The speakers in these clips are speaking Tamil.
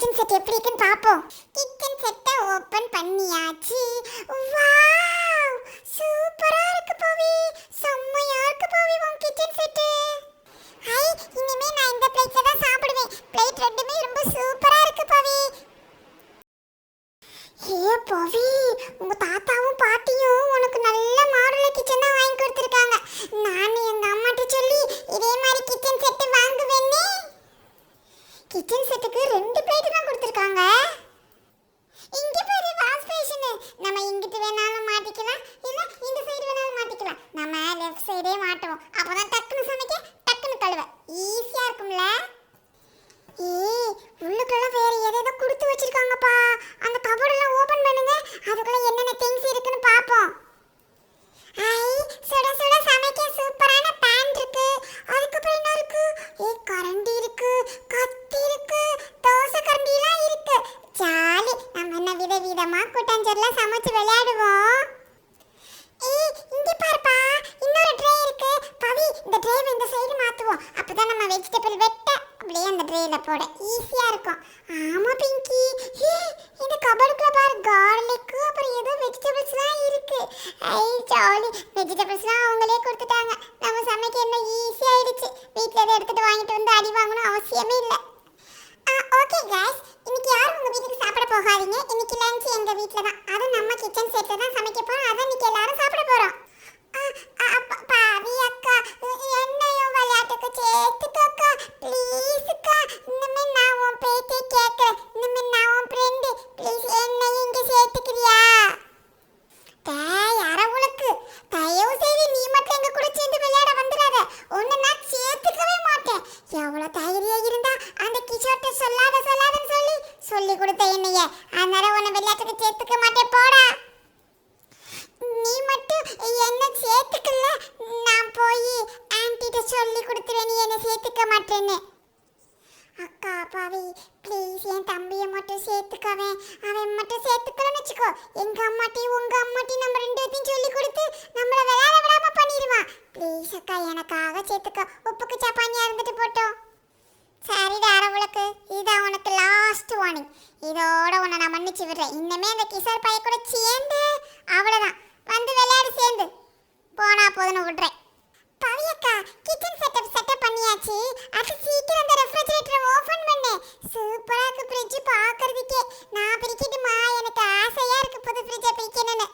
கிச்சன் செட் எப்படி இருக்குன்னு பாப்போம். கிச்சன் செட்டை ஓபன் பண்ணியாச்சு. வாவ், சூப்பரா இருக்கு பவி. செம்மையா இருக்கு பவி உன் கிச்சன் செட். ஹை, இனிமே நான் இந்த பிளேட்ல தான் சாப்பிடுவேன். பிளேட் ரெண்டுமே ரொம்ப சூப்பரா இருக்கு பவி. ஏ பவி, உங்க தாத்தாவும் பாட்டியும் உனக்கு நல்ல மாடுலர் கிச்சன் தான் வாங்கி கொடுத்துருக்காங்க. நான் எங்க அம்மாட்ட சொல்லி இதே மாதிரி கிச்சன் செட் வாங்குவேனே. கிச்சன் செட்டுக்கு 2 பிளேட் தான் கொடுத்துருக்காங்க. இங்க பாரு வாஷ் பேஷன். நம்ம இங்கிட்டு வேணாலும் மாட்டிக்கலாம், இல்ல இந்த சைடு வேணாலும் மாட்டிக்கலாம். நம்ம லெஃப்ட் சைடே மாட்டுவோம். அப்பதான் டக்குன்னு சமைக்க டக்குன்னு கழுவ ஈஸியா இருக்கும்ல. உள்ளுக்குள்ள வேற ஏதேதோ கொடுத்து வச்சிருக்காங்கப்பா. அந்த கபோர்டெல்லாம் ஓபன் பண்ணுங்க. அதுக்குள்ள என்னென்ன திங்ஸ் இருக்குன்னு பாப்போம். ஐ, சுட சுட சமைக்க சூப்பரான pan இருக்கு. அதுக்கப்புறம் என்ன இருக்கு? கரண்டி இருக்கு, கத்தி இருக்கு, தோசை கரண்டிலாம் இருக்கு. ஜாலி. நம்ம என்ன விதவிதமா கூட்டாஞ்சோறுல சமைச்சு விளையாடுவோம். இங்க பாருப்பா, இன்னொரு ட்ரே இருக்கு. பவி, இந்த ட்ரேவை இந்த சைடு மாத்துவோம். அப்பதான் நம்ம வெஜிடபிள் வெட்ட அப்படியே அந்த ட்ரேல போட ஈஸியா இருக்கும். ஆமா பிங்கி, இந்த கபோர்டுக்குள்ள பாரு கார்லிக் அப்புறம் ஏதோ வெஜிடபிள்ஸ்லாம் இருக்கு. ஐ ஜாலி. வெஜிடபிள்ஸ்லாம் அவங்களே கொடுத்துட்டாங்க. நம்ம சமைக்க என்ன ஈஸி ஆயிடுச்சு. வீட்ல இதை எடுத்துட்டு வாங்கிட்டு வந்து அடி வாங்கணும் அவசியமே இல்லை. ஓகே गाइस, இன்னைக்கு யாரும் உங்க வீட்டுக்கு சாப்பிட போகாதீங்க. இன்னைக்கு லஞ்ச் எங்க வீட்ல தான். அது நம்ம கிச்சன் செட்ல தான் சமைக்க போறோம். அத இன்னைக்கு எல்லாரும் சாப்பிட போறோம். பாவி அக்கா, என்னையும் விளையாட்டுக்கு சேர்த்துக்கோக்கா ப்ளீஸ் அக்கா. இனிமே நான் உன் பேச்சை கேட்கிறேன். இனிமே நான் உன் ஃப்ரெண்டு. ப்ளீஸ் என்னையும் இங்க சேர்த்துக்கிறியா? யாரவளுக்கு தயவு செய்து நீ மட்டும் எங்க கூட சேர்ந்து விளையாட வந்துடாத. ஒன்னு நான் சேர்த்துக்கவே மாட்டேன். எவ்வளவு தைரியம் இருந்தா அந்த கிஷோர்ட்ட சொல்லாதன்னு சொல்லி கொடுத்த என்னைய. அதனால உன்னை விளையாட்டுக்கு சேர்த்துக்க மாட்டேன் போடா. நீ மட்டும் என்ன சேர்த்துக்கல, நான் போய் ஆன்ட்டிட்ட சொல்லி கொடுத்துருவேன் நீ என்ன சேர்த்துக்க மாட்டேன்னு. அக்கா பாவி ப்ளீஸ் என் தம்பியை மட்டும் சேர்த்துக்கவே. அவன் மட்டும் சேர்த்துக்கலன்னு வச்சுக்கோ, எங்க அம்மாட்டையும் உங்க அம்மாட்டையும் நம்ம 2 பேத்தையும் சொல்லி கொடுத்து நம்மளை விளையாட விடாம பண்ணிடுவான். ப்ளீஸ் அக்கா எனக்காக சேர்த்துக்க. உப்புக்கு சப்பானியா இருந்துட்டு போட்டோம். சரிடா அரவளுக்கு, இதான் உனக்கு லாஸ்ட் வார்னிங். இதோட உன்னை நான் மன்னிச்சு விடுறேன். இன்னமே அந்த கிஷோர் பைய கூட சேர்ந்து அவ்வளோதான் வந்து விளையாடு சேர்ந்து போனா போதுன்னு விடுறேன். பவியக்கா, கிச்சன் செட்டப் பண்ணியாச்சு. அது சீக்கிரம் அந்த ரெஃப்ரிஜரேட்டரை ஓபன் பண்ணு. சூப்பரா இருக்கு ஃப்ரிட்ஜ் பார்க்கிறதுக்கே. நான் பிரிக்கட்டுமா? எனக்கு ஆசையா இருக்கு புது ஃப்ரிட்ஜை பிரிக்கணும்னு.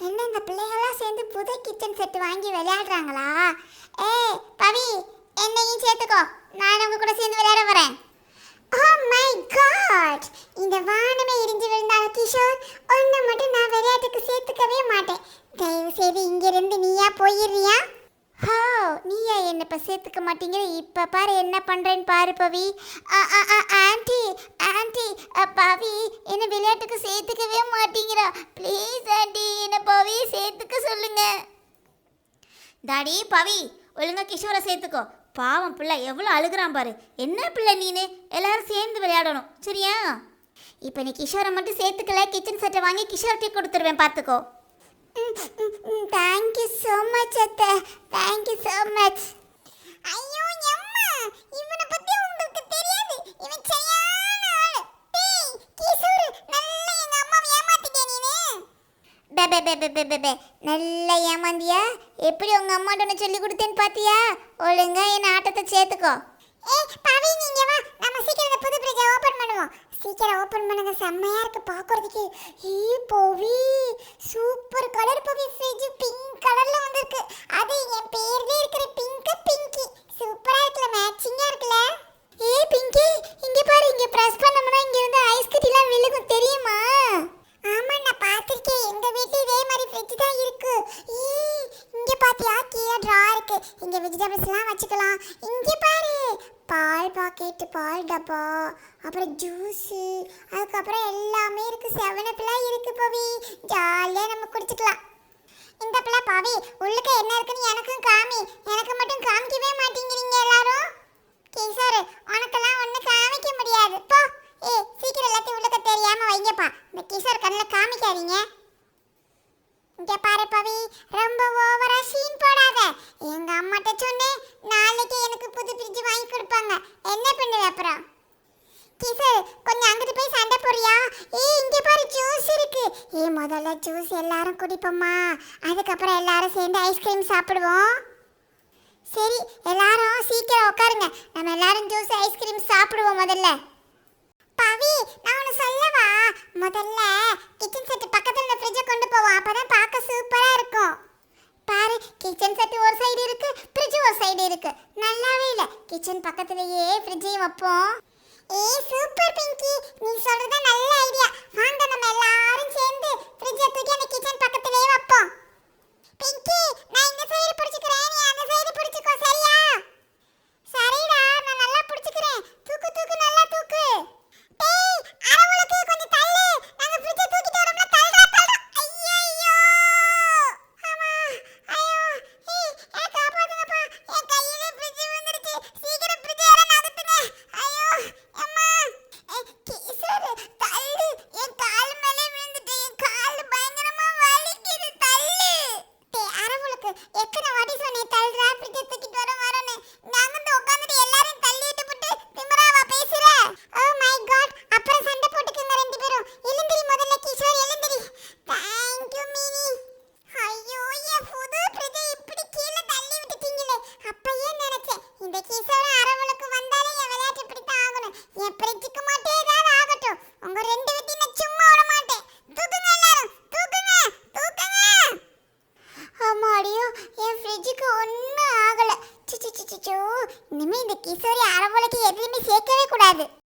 என்ன இந்த பிள்ளைகள்லாம் சேர்ந்து புது கிச்சன் செட் வாங்கி விளையாடுறாங்களா? பவி, என்னையும் சேர்த்துக்கோ. நான் உங்க கூட சேர்ந்து விளையாட வரேன். Oh my god, இந்த வானமே இடிஞ்சு விழுந்தாலும் கிஷோர் ஒன்ன மட்டும் நான் விளையாட்டுக்கு சேர்த்துக்கவே மாட்டேன். தயவு செய்து இங்க இருந்து நீயா போயிடுறியா? நீயா என்ன இப்ப சேர்த்துக்க மாட்டீங்க. இப்ப பாரு என்ன பண்றேன்னு பாரு பவி. ஆன்ட்டி பவி என்ன விளையாட்டுக்கு சேர்த்துக்கவே மாட்டீங்களா? ப்ளீஸ் ஆன்ட்டி என்ன பவி சேர்த்துக்க சொல்லுங்க. டாடி பவி ஒழுங்கா கிஷோரை சேர்த்துக்கோ. பாவம் பிள்ளை எவ்வளோ அழுகிறான் பாரு. என்ன பிள்ளை நீனு? எல்லாரும் சேர்ந்து விளையாடணும் சரியா? இப்போ நீ கிஷோரை மட்டும் சேர்த்துக்கல, கிச்சன் செட்டை வாங்கி கிஷோர்ட்டே கொடுத்துருவேன் பார்த்துக்கோ. தேங்க்யூ ஸோ மச் அத்தை, தேங்க்யூ ஸோ மச். ஐயோ அம்மா, இவனை பற்றி உங்களுக்கு தெரியாது. இவன் சரியான ஆளு. டேய் கிஷோர், நல்லா எங்கள் அம்மாவை ஏமாத்திட்டே நீனு. நல்லா ஏமாந்தியா? எப்படி உங்க அம்மாட்ட சொல்லி கொடுத்தேன்னு பாத்தியா? ஒழுங்கா என் ஆட்டத்தை சேர்த்துக்கோ. பவி நீங்க வா, நம்ம சீக்கிரம் இந்த புது ஃப்ரிட்ஜை ஓபன் பண்ணுவோம். சீக்கிரம் ஓபன் பண்ணுங்க, செம்மையா இருக்கு பாக்குறதுக்கு. பவி சூப்பர் கலர் பவி. ஃப்ரிட்ஜ் பிங்க் கலர்ல வந்திருக்கு. அது என் பேர்லயே இருக்கிற பிங்கி. சூப்பரா இருக்குல, மேட்சிங்கா இருக்குல. பிங்கி இங்க பாரு, இங்க பிரஸ் பண்ணோம்னா இங்க இருந்து ஐஸ் கட்டிலாம் விழுகும் தெரியுமா? ஆமா நான் பாத்திருக்கேன். எங்க வீட்ல இதே மாதிரி ஃப்ரிட்ஜ் தான் இருக்கு. இங்க பாத்தியா கீழே ட்ரா இருக்கு. இங்க வெஜிடபிள்ஸ்லாம் வச்சுக்கலாம். இங்க பாரு பால் பாக்கெட், பால் டப்பா, அப்புறம் ஜூஸ், அதுக்கப்புறம் எல்லாமே இருக்கு. 7 இருக்கு பவி. ஜாலியா நம்ம குடிச்சுக்கலாம். இந்த பிள்ளை பவி உள்ளுக்க என்ன இருக்குன்னு எனக்கும் காமி. எனக்கு மட்டும் காமிக்கவே மாட்டேங்கிறீங்க எல்லாரும். கிஷோர் உனக்கெல்லாம் ஒன்றும் காமிக்க முடியாது போ. சீக்கிரம் எல்லாத்தையும் உள்ளுக்க தெரியாம வைங்கப்பா. இந்த கிஷோர் கண்ணில் காமிக்காதீங்க. இங்க பாரு பவி, ரொம்ப ஓவரா சீன் போடாத. எங்க அம்மாட்ட சொன்னேன் நாளைக்கு எனக்கு புது ஃப்ரிட்ஜ் வாங்கி கொடுப்பாங்க. என்ன பண்ணுவ அப்புறம்? கிசர் கொஞ்சம் அங்கிட்டு போய் சண்டை போறியா? இங்க பாரு ஜூஸ் இருக்கு. முதல்ல ஜூஸ் எல்லாரும் குடிப்போமா, அதுக்கப்புறம் எல்லாரும் சேர்ந்து ஐஸ்கிரீம் சாப்பிடுவோம். சரி, எல்லாரும் சீக்கிரம் உட்காருங்க, நம்ம எல்லாரும் ஜூஸ் ஐஸ்கிரீம் சாப்பிடுவோம். முதல்ல பவி, நான் ஒன்று சொல்லவா? முதல்ல கிச்சன் செட் பக்கத்துல உள்ள ஃப்ரிட்ஜை கொண்டு போவோம், அப்பதான் பார்க்க சூப்பரா இருக்கும். பாரு, கிச்சன் செட் ஒரு சைடு இருக்கு, ஃப்ரிட்ஜ் ஒரு சைடு இருக்கு. நல்லாவே இல்லை. கிச்சன் பக்கத்துலயே ஃப்ரிட்ஜையும் வைப்போம்.